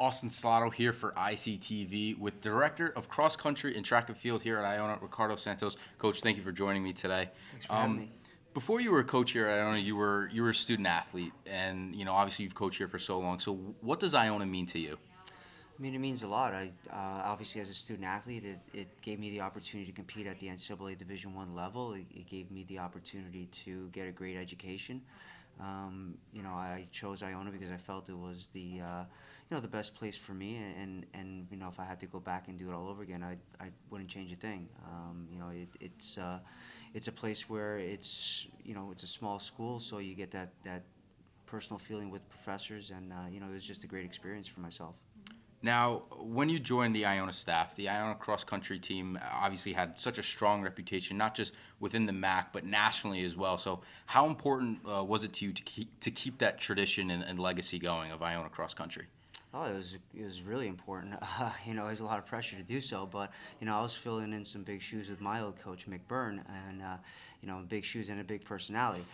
Austin Stellato here for ICTV with Director of Cross Country and Track and Field here at Iona, Riccardo Santos. Coach, thank you for joining me today. Thanks for having me. Before you were a coach here at Iona, you were a student athlete, and obviously you've coached here for so long. So what does Iona mean to you? I mean, it means a lot. I obviously, as a student athlete, it gave me the opportunity to compete at the NCAA Division I level. It gave me the opportunity to get a great education. I chose Iona because I felt it was the best place for me. And if I had to go back and do it all over again, I wouldn't change a thing. It's a place where it's a small school, so you get that personal feeling with professors, and it was just a great experience for myself. Now, when you joined the Iona staff, the Iona cross country team obviously had such a strong reputation, not just within the MAC, but nationally as well. So, how important was it to you to keep that tradition and legacy going of Iona cross country? Oh, it was really important. There's a lot of pressure to do so, but I was filling in some big shoes with my old coach Mick Byrne, and big shoes and a big personality.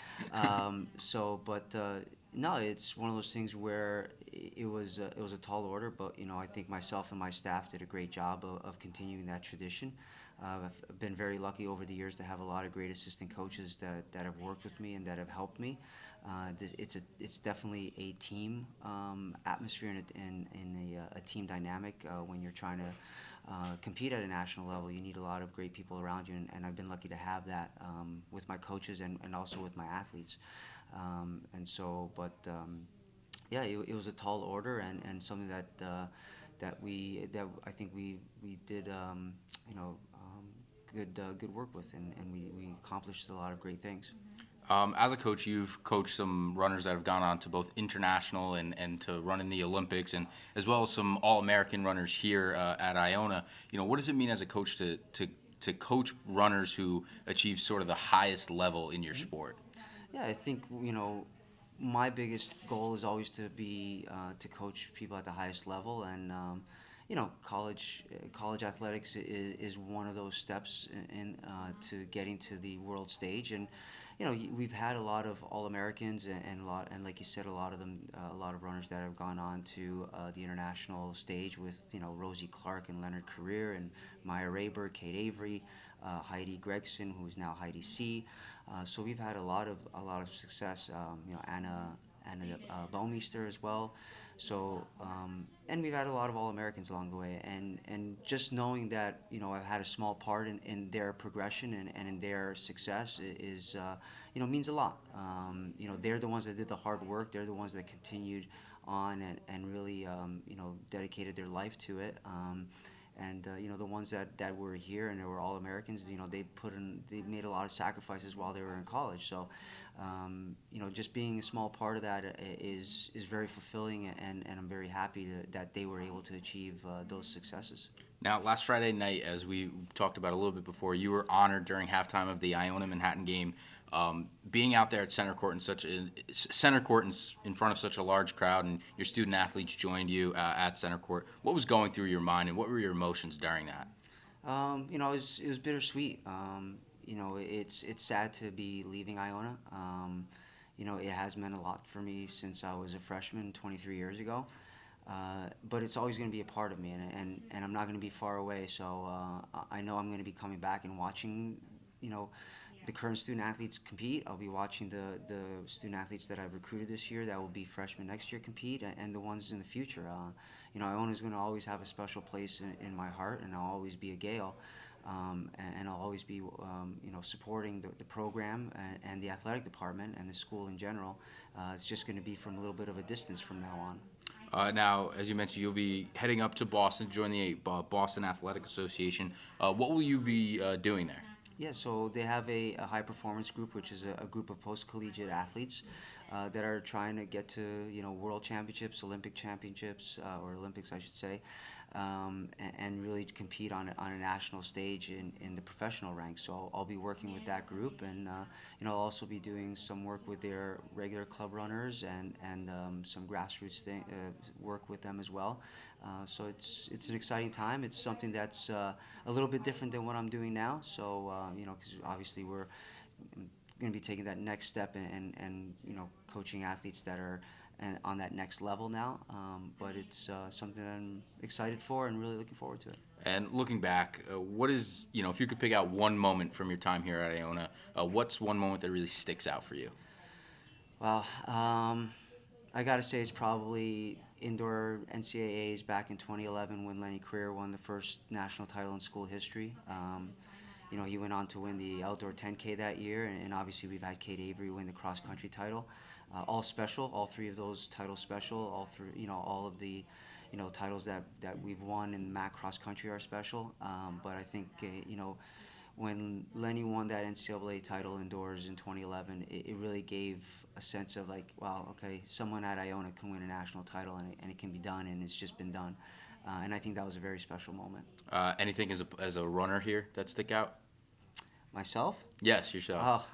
No, it's one of those things where it was a tall order, but I think myself and my staff did a great job of continuing that tradition. I've been very lucky over the years to have a lot of great assistant coaches that have worked with me and that have helped me. It's definitely a team atmosphere and a team dynamic when you're trying to compete at a national level. You need a lot of great people around you, and I've been lucky to have that with my coaches and also with my athletes. Yeah, it was a tall order and something that I think we did good work with, and we accomplished a lot of great things. As a coach, you've coached some runners that have gone on to both international and to run in the Olympics, and as well as some All-American runners here at Iona. What does it mean as a coach to coach runners who achieve sort of the highest level in your sport? Yeah, I think my biggest goal is always to be to coach people at the highest level, and college athletics is one of those steps to getting to the world stage. And we've had a lot of All Americans and like you said, a lot of them, a lot of runners that have gone on to the international stage with Rosie Clark and Leonard Career and Maya Rayberg, Kate Avery, Heidi Gregson, who's now Heidi C. So we've had a lot of success. Anna Baumeister as well. And we've had a lot of All Americans along the way, and just knowing that I've had a small part in their progression and in their success is means a lot. They're the ones that did the hard work. They're the ones that continued on and really dedicated their life to it. The ones that were here and they were all Americans, they made a lot of sacrifices while they were in college. So, just being a small part of that is very fulfilling, and I'm very happy that they were able to achieve those successes. Now, last Friday night, as we talked about a little bit before, you were honored during halftime of the Iona Manhattan game. Being out there at center court in front of such a large crowd, and your student athletes joined you at center court. What was going through your mind, and what were your emotions during that? It was bittersweet. It's sad to be leaving Iona. It has meant a lot for me since I was a freshman 23 years ago. But it's always going to be a part of me, and I'm not going to be far away. So I know I'm going to be coming back and watching, the current student athletes compete. I'll be watching the student athletes that I've recruited this year that will be freshmen next year compete, and the ones in the future. Iona is going to always have a special place in my heart, and I'll always be a Gale. And I'll always be, supporting the program and the athletic department and the school in general. It's just going to be from a little bit of a distance from now on. Now, as you mentioned, you'll be heading up to Boston to join the Boston Athletic Association. What will you be doing there? Yeah, so they have a high performance group, which is a group of post collegiate athletes that are trying to get to world championships, Olympic championships, or Olympics, I should say, and really compete on a national stage in the professional ranks. So I'll be working with that group, and I'll also be doing some work with their regular club runners and some grassroots work with them as well. So it's an exciting time. It's something that's a little bit different than what I'm doing now. So 'cause obviously we're going to be taking that next step and coaching athletes that are and on that next level now. But it's something that I'm excited for and really looking forward to it. And looking back, what is, if you could pick out one moment from your time here at Iona, what's one moment that really sticks out for you? Well, I got to say it's probably indoor NCAAs back in 2011 when Lenny Creer won the first national title in school history. He went on to win the outdoor 10K that year, and obviously we've had Kate Avery win the cross country title. All special, all three of those titles special. All three, all of the, titles that we've won in MAC cross country are special. But I think, when Lenny won that NCAA title indoors in 2011, it really gave a sense of like, wow, okay, someone at Iona can win a national title, and it can be done, and it's just been done. And I think that was a very special moment. Anything as a runner here that stick out? Myself? Yes, yourself.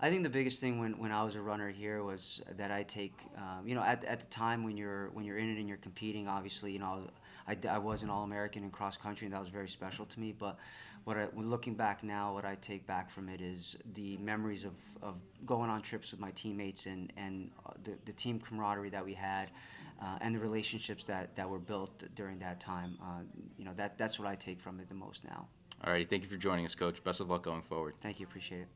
I think the biggest thing when I was a runner here was that I take, at the time when you're in it and you're competing, obviously, I was an All-American in cross country, and that was very special to me. But when looking back now, what I take back from it is the memories of going on trips with my teammates and the team camaraderie that we had, and the relationships that were built during that time. That's what I take from it the most now. All right, thank you for joining us, Coach. Best of luck going forward. Thank you, appreciate it.